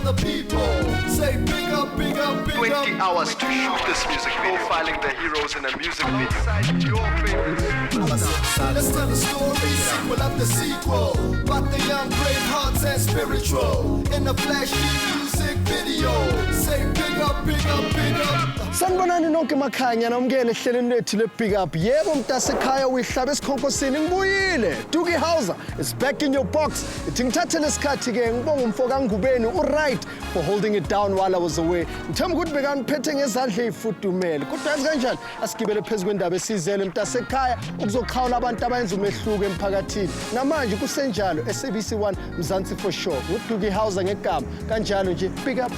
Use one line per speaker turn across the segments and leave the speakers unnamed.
the people. Say big up, big up, big
20
up.
hours to shoot this music video, profiling the heroes in a music video. Inside your favorite.
Let's tell the story, sequel after sequel, about the young brave hearts and spiritual in the flashy music video. Say big up, big up, big up.
Sanibonani nonke emakhaya namukele ehlelweni lethu le-Big Up. Yebo mntasekhaya uyihlaba esikhonkosini ngibuyile. Duki Hauser is back in your box. Ithi ngithathe lesikhathi-ke ngibonga umfo kaNgubeni u-right for holding it down while I was away. Ngithemba ukuthi bekaniphethe ngezandla ey'fudumele. Kodwa yazi kanjani asigibele phezu kwendaba esizele mntasekhaya ukuzokhawula abantu abayenza umehluko emphakathini. Namanje kusenjalo SABC1 Mzansi Fo Sho. nguDuki Hauser ngegama kanjalo nje Big Up.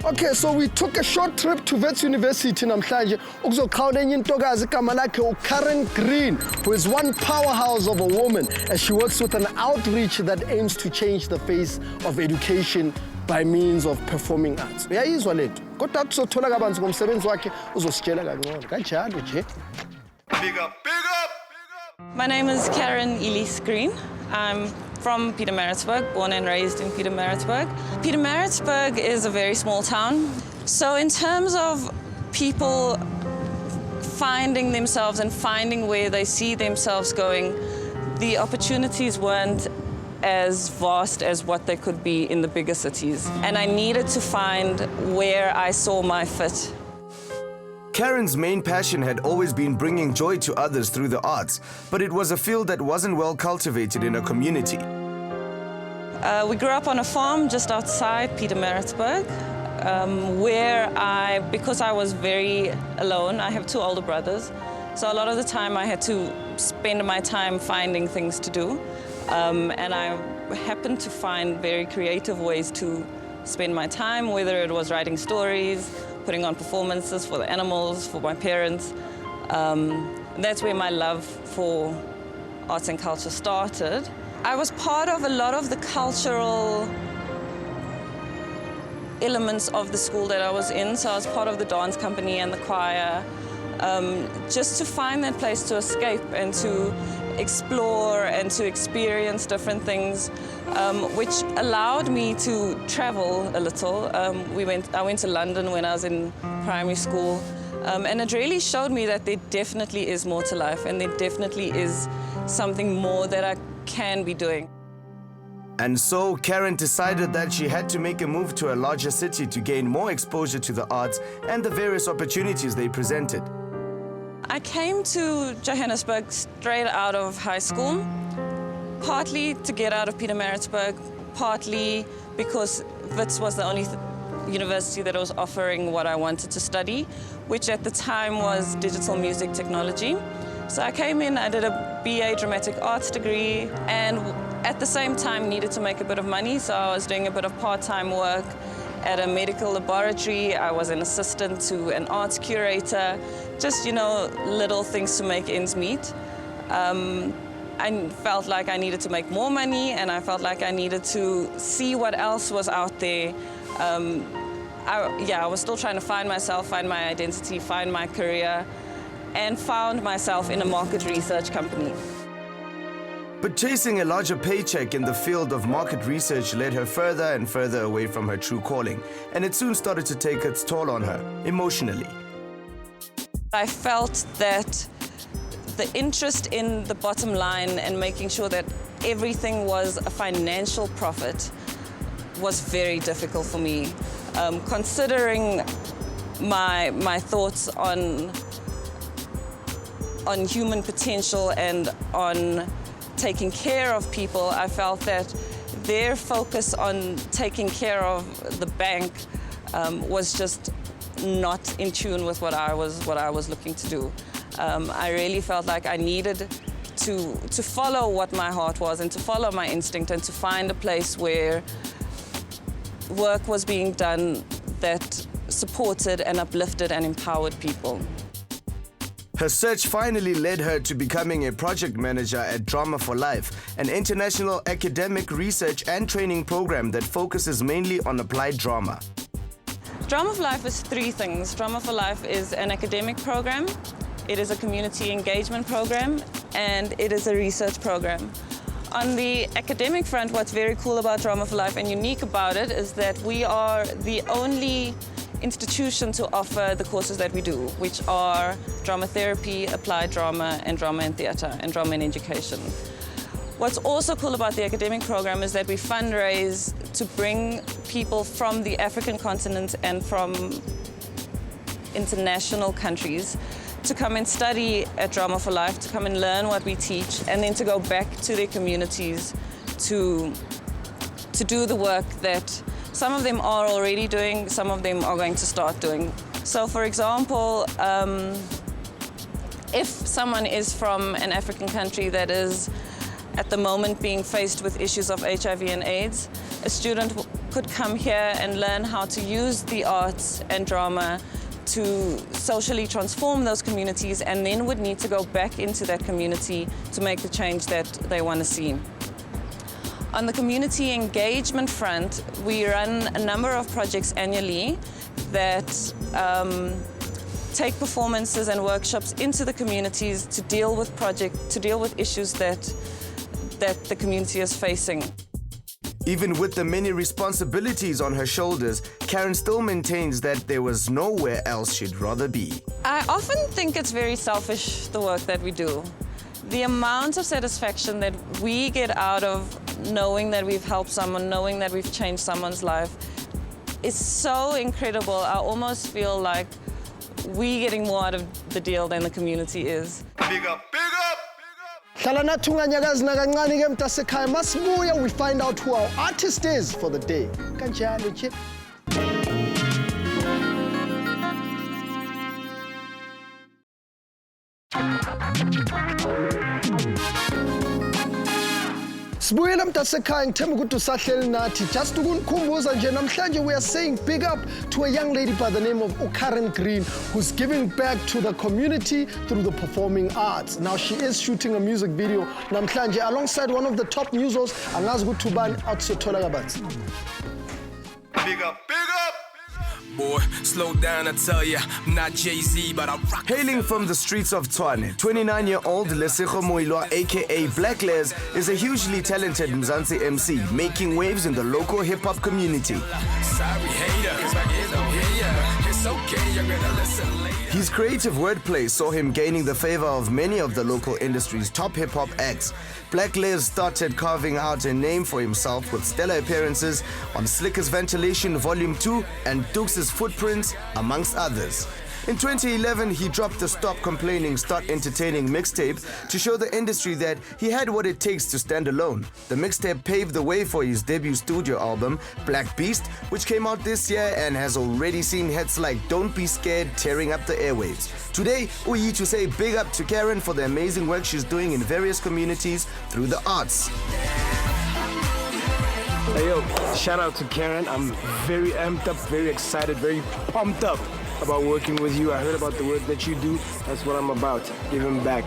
Okay, so we took a short trip to Wits University namhlanje ukuzoqhawula enye intokazi igama lakhe uCaryn Green, who is one powerhouse of a woman as she works with an outreach that aims to change the face of education by means of performing arts. Uyayizwa lethu kodwa kuzothola kabanzi ngomsebenzi wakhe uzositshela kangcono kanjalo nje.
Big up, big up!
My name is Caryn Green. I'm from Pietermaritzburg, born and raised in Pietermaritzburg. Pietermaritzburg is a very small town. So in terms of people finding themselves and finding where they see themselves going, the opportunities weren't as vast as what they could be in the bigger cities. And I needed to find where I saw my fit.
Caryn's main passion had always been bringing joy to others through the arts, but it was a field that wasn't well cultivated in a community.
We grew up on a farm just outside Pietermaritzburg, where because I was very alone, I have two older brothers, so a lot of the time I had to spend my time finding things to do, and I happened to find very creative ways to spend my time, whether it was writing stories, putting on performances for the animals, for my parents. That's where my love for arts and culture started. I was part of a lot of the cultural elements of the school that I was in. So I was part of the dance company and the choir, just to find that place to escape and to explore and to experience different things, which allowed me to travel a little. I went to London when I was in primary school, and it really showed me that there definitely is more to life and there definitely is something more that I can be doing.
And so Caryn decided that she had to make a move to a larger city to gain more exposure to the arts and the various opportunities they presented.
I came to Johannesburg straight out of high school, partly to get out of Pietermaritzburg, partly because Wits was the only university that was offering what I wanted to study, which at the time was digital music technology. So I came in, I did a BA Dramatic Arts degree, and at the same time needed to make a bit of money, so I was doing a bit of part-time work at a medical laboratory. I was an assistant to an arts curator, just, you know, little things to make ends meet. I felt like I needed to make more money, and I felt like I needed to see what else was out there. I was still trying to find myself, find my identity, find my career, and found myself in a market research company.
But chasing a larger paycheck in the field of market research led her further and further away from her true calling, and it soon started to take its toll on her, emotionally.
I felt that the interest in the bottom line and making sure that everything was a financial profit was very difficult for me. Considering my thoughts on human potential and on taking care of people, I felt that their focus on taking care of the bank was just not in tune with what I was looking to do. I really felt like I needed to follow what my heart was and to follow my instinct and to find a place where work was being done that supported and uplifted and empowered people.
Her search finally led her to becoming a project manager at Drama for Life, an international academic research and training program that focuses mainly on applied drama.
Drama for Life is three things. Drama for Life is an academic program, it is a community engagement program, and it is a research program. On the academic front, what's very cool about Drama for Life and unique about it is that we are the only institution to offer the courses that we do, which are drama therapy, applied drama, and drama in theatre, and drama in education. What's also cool about the academic program is that we fundraise to bring people from the African continent and from international countries to come and study at Drama for Life, to come and learn what we teach, and then to go back to their communities to do the work that some of them are already doing, some of them are going to start doing. So for example, if someone is from an African country that is at the moment being faced with issues of HIV and AIDS, a student could come here and learn how to use the arts and drama to socially transform those communities, and then would need to go back into that community to make the change that they want to see. On the community engagement front, we run a number of projects annually that take performances and workshops into the communities to deal with issues that the community is facing.
Even with the many responsibilities on her shoulders, Caryn still maintains that there was nowhere else she'd rather be.
I often think it's very selfish, the work that we do. The amount of satisfaction that we get out of knowing that we've helped someone, knowing that we've changed someone's life, is so incredible. I almost feel like we're getting more out of the deal than the community is.
Big up, big up!
Hlala nathi unganyakazi nakancane ke mntasekhaya, masibuya we find out who our artist is for the day. Kanjalo nje. Sibuyela mntasekhaya, ngithemba ukuthi usahleli nathi. Just ukunikhumbuza nje, namhlanje we are saying big up to a young lady by the name of Caryn Green, who's giving back to the community through the performing arts. Now she is shooting a music video namhlanje alongside one of the top musos, angazi ukuthi ubani awusothola kabanzi.
Big up, big up!
Boy, slow down, I tell ya, I'm not Jay-Z, but I rock.
Hailing from the streets of Tshwane, 29-year-old Lesego Moilwa, aka Blaklez, is a hugely talented Mzansi MC, making waves in the local hip-hop community.
Sorry, haters, I get no here. It's okay, you're gonna listen later.
His creative wordplay saw him gaining the favor of many of the local industry's top hip-hop acts. Blaklez started carving out a name for himself with stellar appearances on Slicker's Ventilation Volume 2 and Dukes' Footprints, amongst others. In 2011, he dropped the Stop Complaining, Start Entertaining mixtape to show the industry that he had what it takes to stand alone. The mixtape paved the way for his debut studio album, Black Beast, which came out this year and has already seen hits like Don't Be Scared tearing up the airwaves. Today, we need to say big up to Caryn for the amazing work she's doing in various communities through the arts.
Hey yo, shout out to Caryn. I'm very amped up, very excited, very pumped up about working with you. I heard about the work that you do. That's what I'm about, giving back.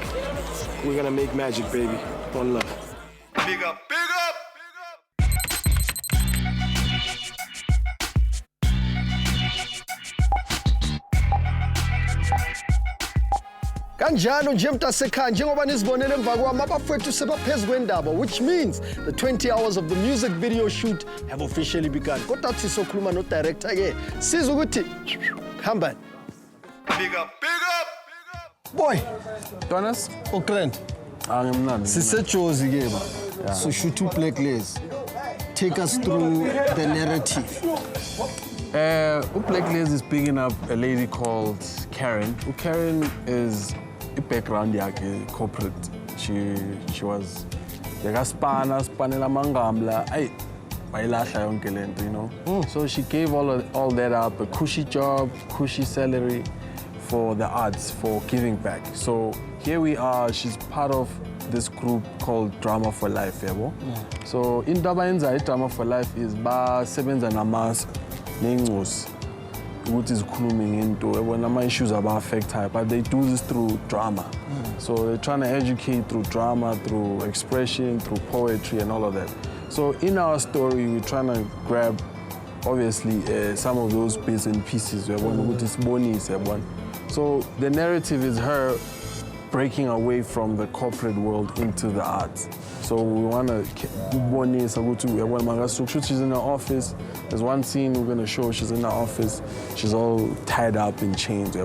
We're gonna make magic, baby. One love.
Big up, big up!
Kanjalo nje mntasekhaya, njengoba nizibonele emva kwami abafowethu sebaphezulu kwendaba, which means the 20 hours of the music video shoot have officially begun. Kodwa athi sokhuluma no director ke siza ukuthi hambani.
Big up, big up!
Boy,
Donas?
Oakland.
Angimnandi.
Sisejozi ke ba. So shoot to Blaklez. Take us through the narrative.
Blaklez is picking up a lady called Caryn. Caryn is a background yakhe corporate. She was spanela mangambla. Bayilahla yonke lento, you know. So she gave all that up, a cushy job, cushy salary for the arts, for giving back. So here we are, she's part of this group called Drama for Life, yabo. So in Drama for Life is sebenza namas nengos ukuthi zikhulume ngento ebona ama issues aba affect her, but they do this through drama. So they're trying to educate through drama, through expression, through poetry and all of that. So in our story, we're trying to grab, obviously, some of those bits and pieces. So the narrative is her breaking away from the corporate world into the arts. So we want to she's in her office. There's one scene we're going to show, she's in her office, she's all tied up in chains.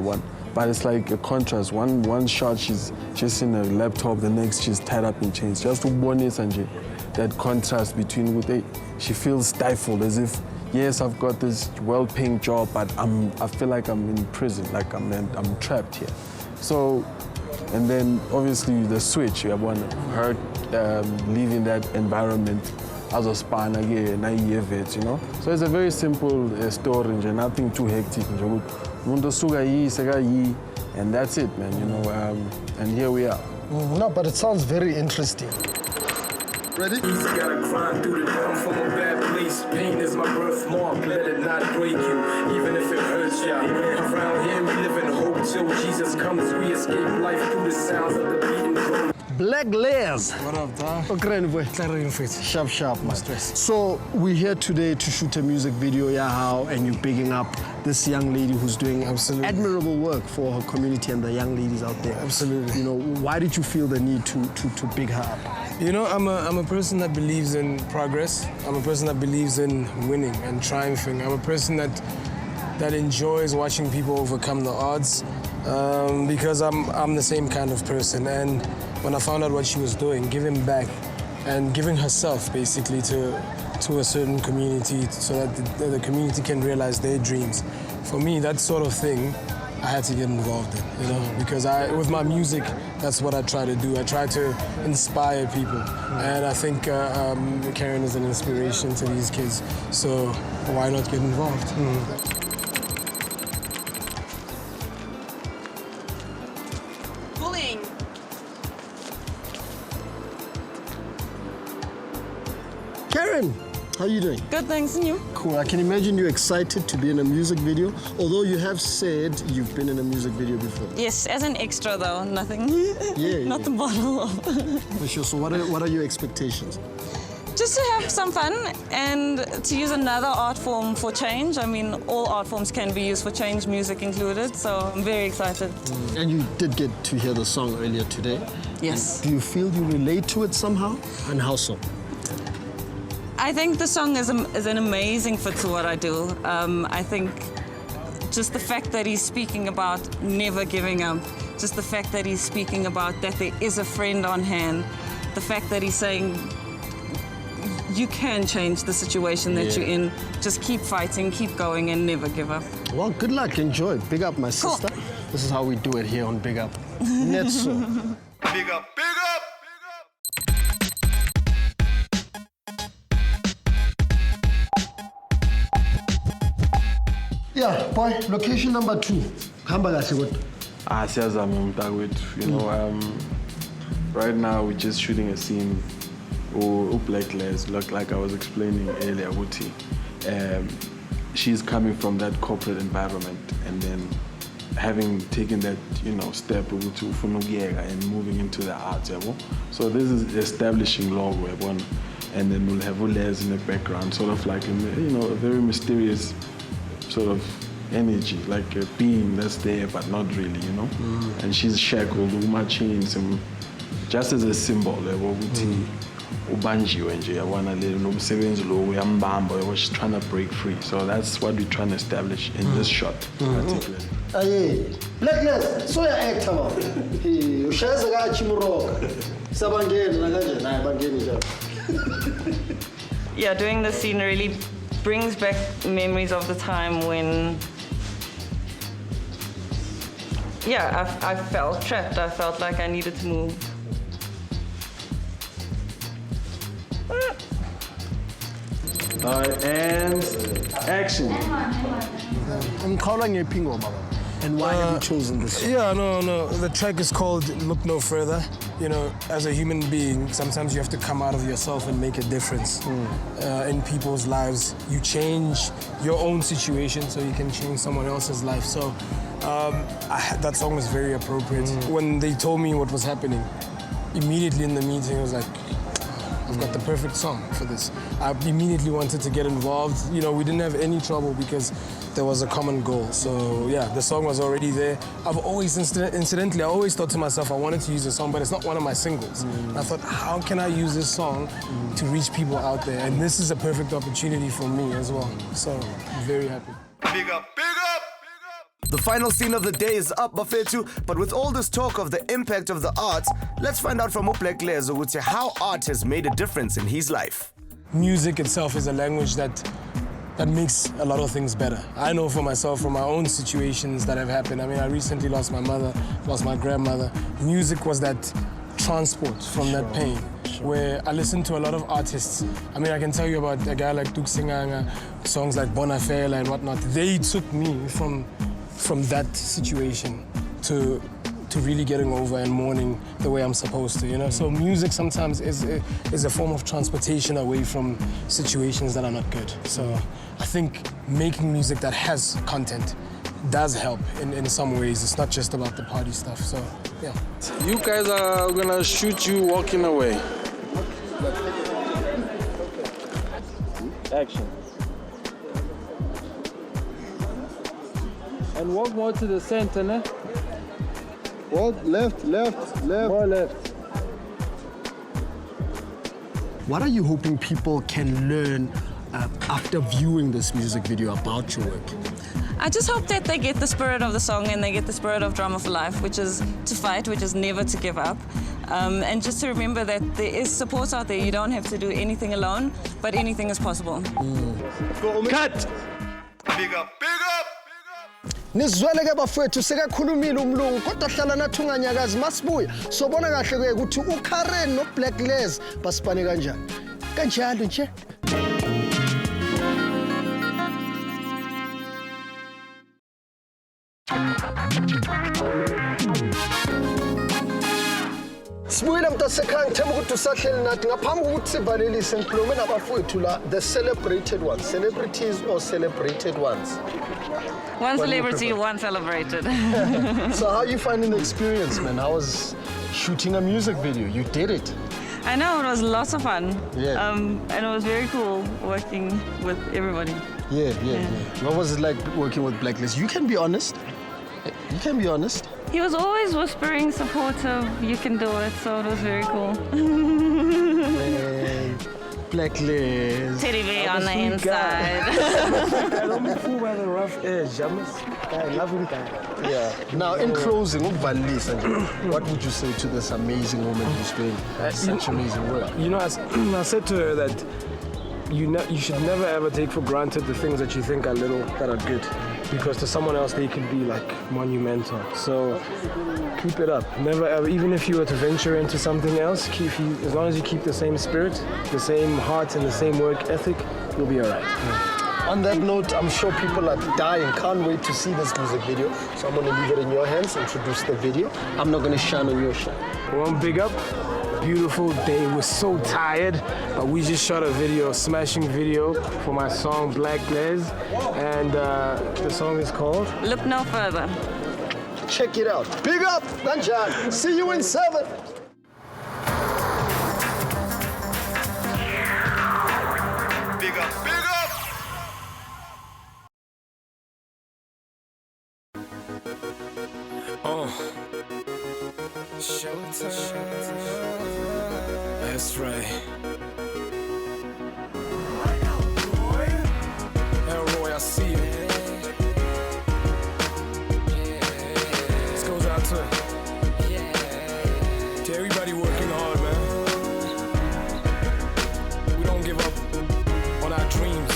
But it's like a contrast. One shot, she's just in a laptop, the next she's tied up in chains. Just that contrast between what she feels stifled, as if, yes, I've got this well-paying job, but I feel like I'm in prison, like I'm trapped here. So, and then obviously the switch, her leaving that environment as a span again, you know. So it's a very simple story, nothing too hectic. And that's it, man, you know, and here we are.
No, but it sounds very interesting.
Ready?
Easy, gotta grind through the dumb from a bad place. Pain is my birthmark, let it not break you, even if it hurts ya. Around here we live in hope till Jesus comes. We escape life through the sounds of the beating drum.
Blaklez.
What up, dog?
Okay, boy. Sharp, man. So we're here today to shoot a music video, and you're bigging up this young lady who's doing admirable work for her community and the young ladies out there.
Absolutely.
You know, why did you feel the need to big her up?
You know, I'm a person that believes in progress. I'm a person that believes in winning and triumphing. I'm a person that enjoys watching people overcome the odds because I'm the same kind of person. And when I found out what she was doing, giving back and giving herself basically to a certain community so that the community can realize their dreams. For me, that sort of thing, I had to get involved in, you know, because with my music, that's what I try to do. I try to inspire people, and I think Caryn is an inspiration to these kids, so why not get involved?
Bullying.
Caryn, how are you doing?
Good, thanks, and you?
Cool. I can imagine you're excited to be in a music video, although you have said you've been in a music video before.
Yes, as an extra though, nothing. Not the model.
For sure. So what are your expectations?
Just to have some fun and to use another art form for change. I mean, all art forms can be used for change, music included, so I'm very excited.
And you did get to hear the song earlier today.
Yes.
Do you feel you relate to it somehow? And how so?
I think the song is an amazing fit to what I do. I think just the fact that he's speaking about never giving up, just the fact that he's speaking about that there is a friend on hand, the fact that he's saying you can change the situation that you're in, just keep fighting, keep going and never give up.
Well, good luck, enjoy. Big up, my sister. This is how we do it here on Big Up. Netso.
Big up, big up!
Yeah, boy, location number 2. Hamba kahle kodwa.
Siyazama umntakwethu, you know, right now we're just shooting a scene Blaklez, like I was explaining earlier, she's coming from that corporate environment and then having taken that, you know, step to and moving into the arts. So this is establishing logo, and then we'll have Les in the background, sort of like, you know, a very mysterious sort of energy, like a being that's there but not really, you know. And she's shackled, chains, just as a symbol. She's trying to break free. So that's what we're trying to establish in this shot.
Aye, Blaklez, so ya actor ba. Ushayeza ka chimuroka. Sabangeni nakanje naye bangeni njalo.
Yeah, doing the scene really brings back memories of the time when, I felt trapped. I felt like I needed to move.
And action.
And why have you chosen this?
Yeah, no. The track is called Look No Further. You know, as a human being, sometimes you have to come out of yourself and make a difference in people's lives. You change your own situation so you can change someone else's life. So that song was very appropriate. When they told me what was happening, immediately in the meeting, I was like, I've got the perfect song for this. I immediately wanted to get involved. You know, we didn't have any trouble because there was a common goal. So yeah, the song was already there. I've always, incidentally, I always thought to myself, I wanted to use the song, but it's not one of my singles. And I thought, how can I use this song to reach people out there? And this is a perfect opportunity for me as well. So I'm very happy.
Big up, big up!
The final scene of the day is up, Bafethu, but with all this talk of the impact of the arts, let's find out from Blaklez how art has made a difference in his life.
Music itself is a language that makes a lot of things better. I know for myself, from my own situations that have happened. I mean, I recently lost my mother, lost my grandmother. Music was that transport from that pain, where I listened to a lot of artists. I mean, I can tell you about a guy like Duk Singanga, songs like Bonafela and whatnot. They took me from that situation to really getting over and mourning the way I'm supposed to, you know? So music sometimes is a form of transportation away from situations that are not good. So I think making music that has content does help in some ways. It's not just about the party stuff, so yeah.
You guys are gonna shoot you walking away. Action. And walk more to the center, ne?
Walk left.
More left.
What are you hoping people can learn after viewing this music video about your work?
I just hope that they get the spirit of the song and they get the spirit of Drama for Life, which is to fight, which is never to give up. And just to remember that there is support out there. You don't have to do anything alone, but anything is possible.
Cut!
Big up, big up!
Nizwele ke bafowethu sekakhulumile umlungu kodwa hlala nathi unganyakazi masibuya sobona kahle ke ukuthi uCaryn noBlaklez basipane kanjani kanjalo nje. Sibuyile mntasekhaya ngithemba ukuthi usahleli nathi ngaphambi kokuthi sivalelise ngikhulume nabafowethu la the celebrated ones, celebrities or celebrated ones.
One celebrity, one celebrated.
So how are you finding the experience, man? How was shooting a music video? You did it.
I know, it was lots of fun.
Yeah.
And it was very cool working with everybody.
Yeah. What was it like working with Blaklez? You can be honest. You can be honest.
He was always whispering, supportive, you can do it, so it was very cool.
Blaklez.
Teddy bear on the inside.
I don't be fooled by the rough edge. I love him.
Yeah. Now, in closing, what would you say to this amazing woman who's doing such amazing work?
You know, I said to her that you should never ever take for granted the things that you think are little that are good, because to someone else they could be like monumental. So keep it up. Never ever, even if you were to venture into something else, as long as you keep the same spirit, the same heart and the same work ethic, you'll be all right.
On that note, I'm sure people are dying. Can't wait to see this music video. So I'm gonna leave it in your hands, introduce the video. I'm not gonna shine on your shine.
One big up. Beautiful day. We're so tired, but we just shot a video, smashing video for my song Blaklez, and the song is called
Look No Further.
Check it out. Big up, Ganjan. See you in 7.
Big up, big up!
Showtime. That's right. Elroy, I see you. This goes out to everybody working hard, man. We don't give up on our dreams.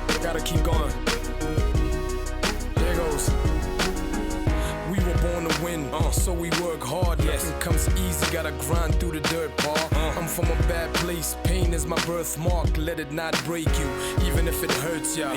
We gotta keep going. There goes. We were born to win, so we work hard. Nothing comes easy, gotta grind through the dirt, Paul. I'm from a bad place, pain is my birthmark. Let it not break you, even if it hurts ya.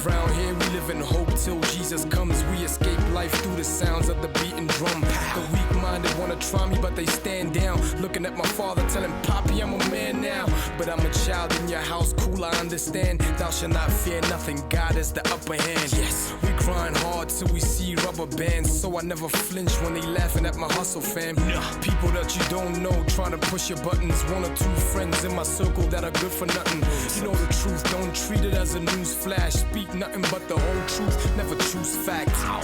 Around here we live in hope till Jesus comes. We escape life through the sounds of the beating drum. The weak-minded wanna try me, but they stand down. Looking at my father, telling Poppy I'm a man now. But I'm a child in your house, cool, I understand. Thou shalt not fear nothing, God is the upper hand. Yes, we grind hard till we see rubber bands, so I never flinch when they laughing at my hustle, fam. People that you don't know trying to push your buttons. 1 or 2 friends in my circle that are good for nothing. You know the truth, don't treat it as a news flash. Speak nothing but the whole truth, never choose facts. I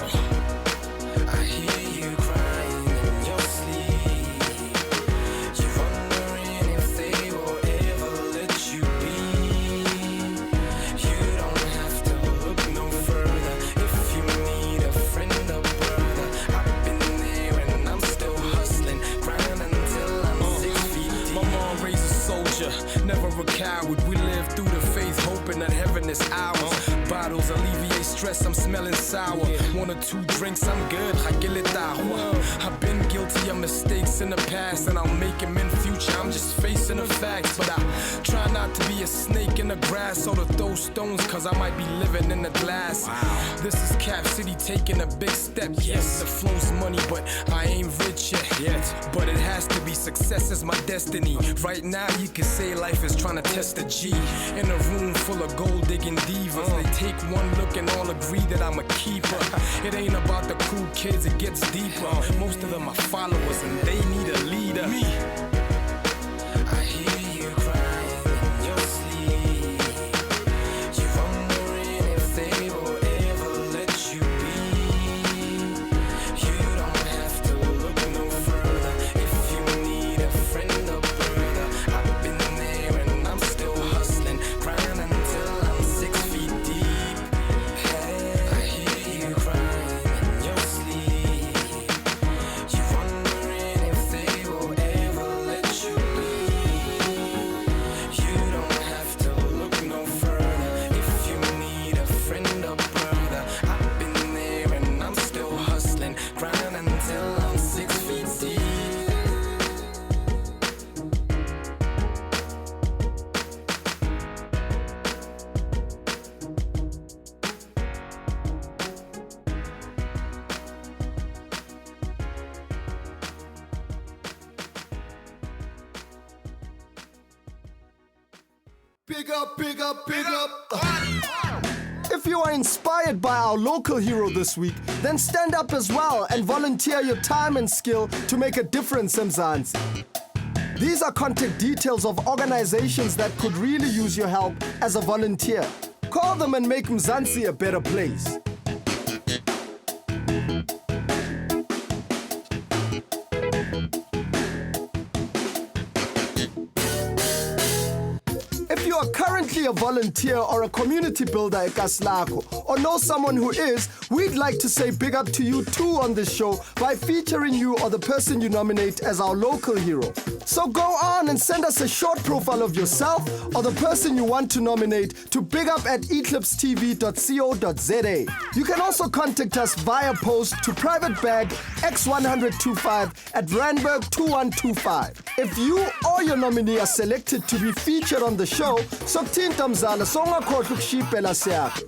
hear you crying in your sleep. You're wondering if they will ever let you be. You don't have to look no further if you need a friend or brother. I've been there and I'm still hustling, grinding until I'm 6 feet deep. My mom raised a soldier, never a coward. We live through the faith, hoping that heaven is ours. Bottles alleviate stress, I'm smelling sour. 1 or 2 drinks, I'm good. I've been guilty of mistakes in the past, and I'll make them in future. I'm just facing the facts, but I try not to be a snake in the grass or to throw stones, cause I might be living in the glass. This is Cap City taking a big step. Yes, the flow's money, but I ain't rich yet. But it has to be, success is my destiny. Right now you can say life is trying to test a G. In a room full of gold digging divas, they take 1 look and all agree that I'm a keeper. It ain't about the cool kids, it gets deeper. Most of them are followers and they need a leader. Me. I hear you crying in your sleep. You're wondering if they will ever let you be. You don't have to look no further if you need a friend or brother. I've been there and I'm still hustling, grinding until I'm 6 feet deep. I hear you crying in your sleep. You're wondering if they will ever let you be. You don't have to look no further if you need a friend or brother. I've been there and I'm still hustling, grinding until I'm 6 feet deep.
Big up, big up, big up.
If you are inspired by our local hero this week, then stand up as well and volunteer your time and skill to make a difference in Mzansi. These are contact details of organizations that could really use your help as a volunteer. Call them and make Mzansi a better place. If you are currently a volunteer or a community builder at Kaslako, or know someone who is, we'd like to say big up to you too on this show by featuring you or the person you nominate as our local hero. So go on and send us a short profile of yourself or the person you want to nominate to bigup@eclipsetv.co.za. You can also contact us via post to private bag X10025 at Randburg 2125. If you or your nominee are selected to be featured on the show, so tinta mzala songakhohlwa ukushipela siyakho.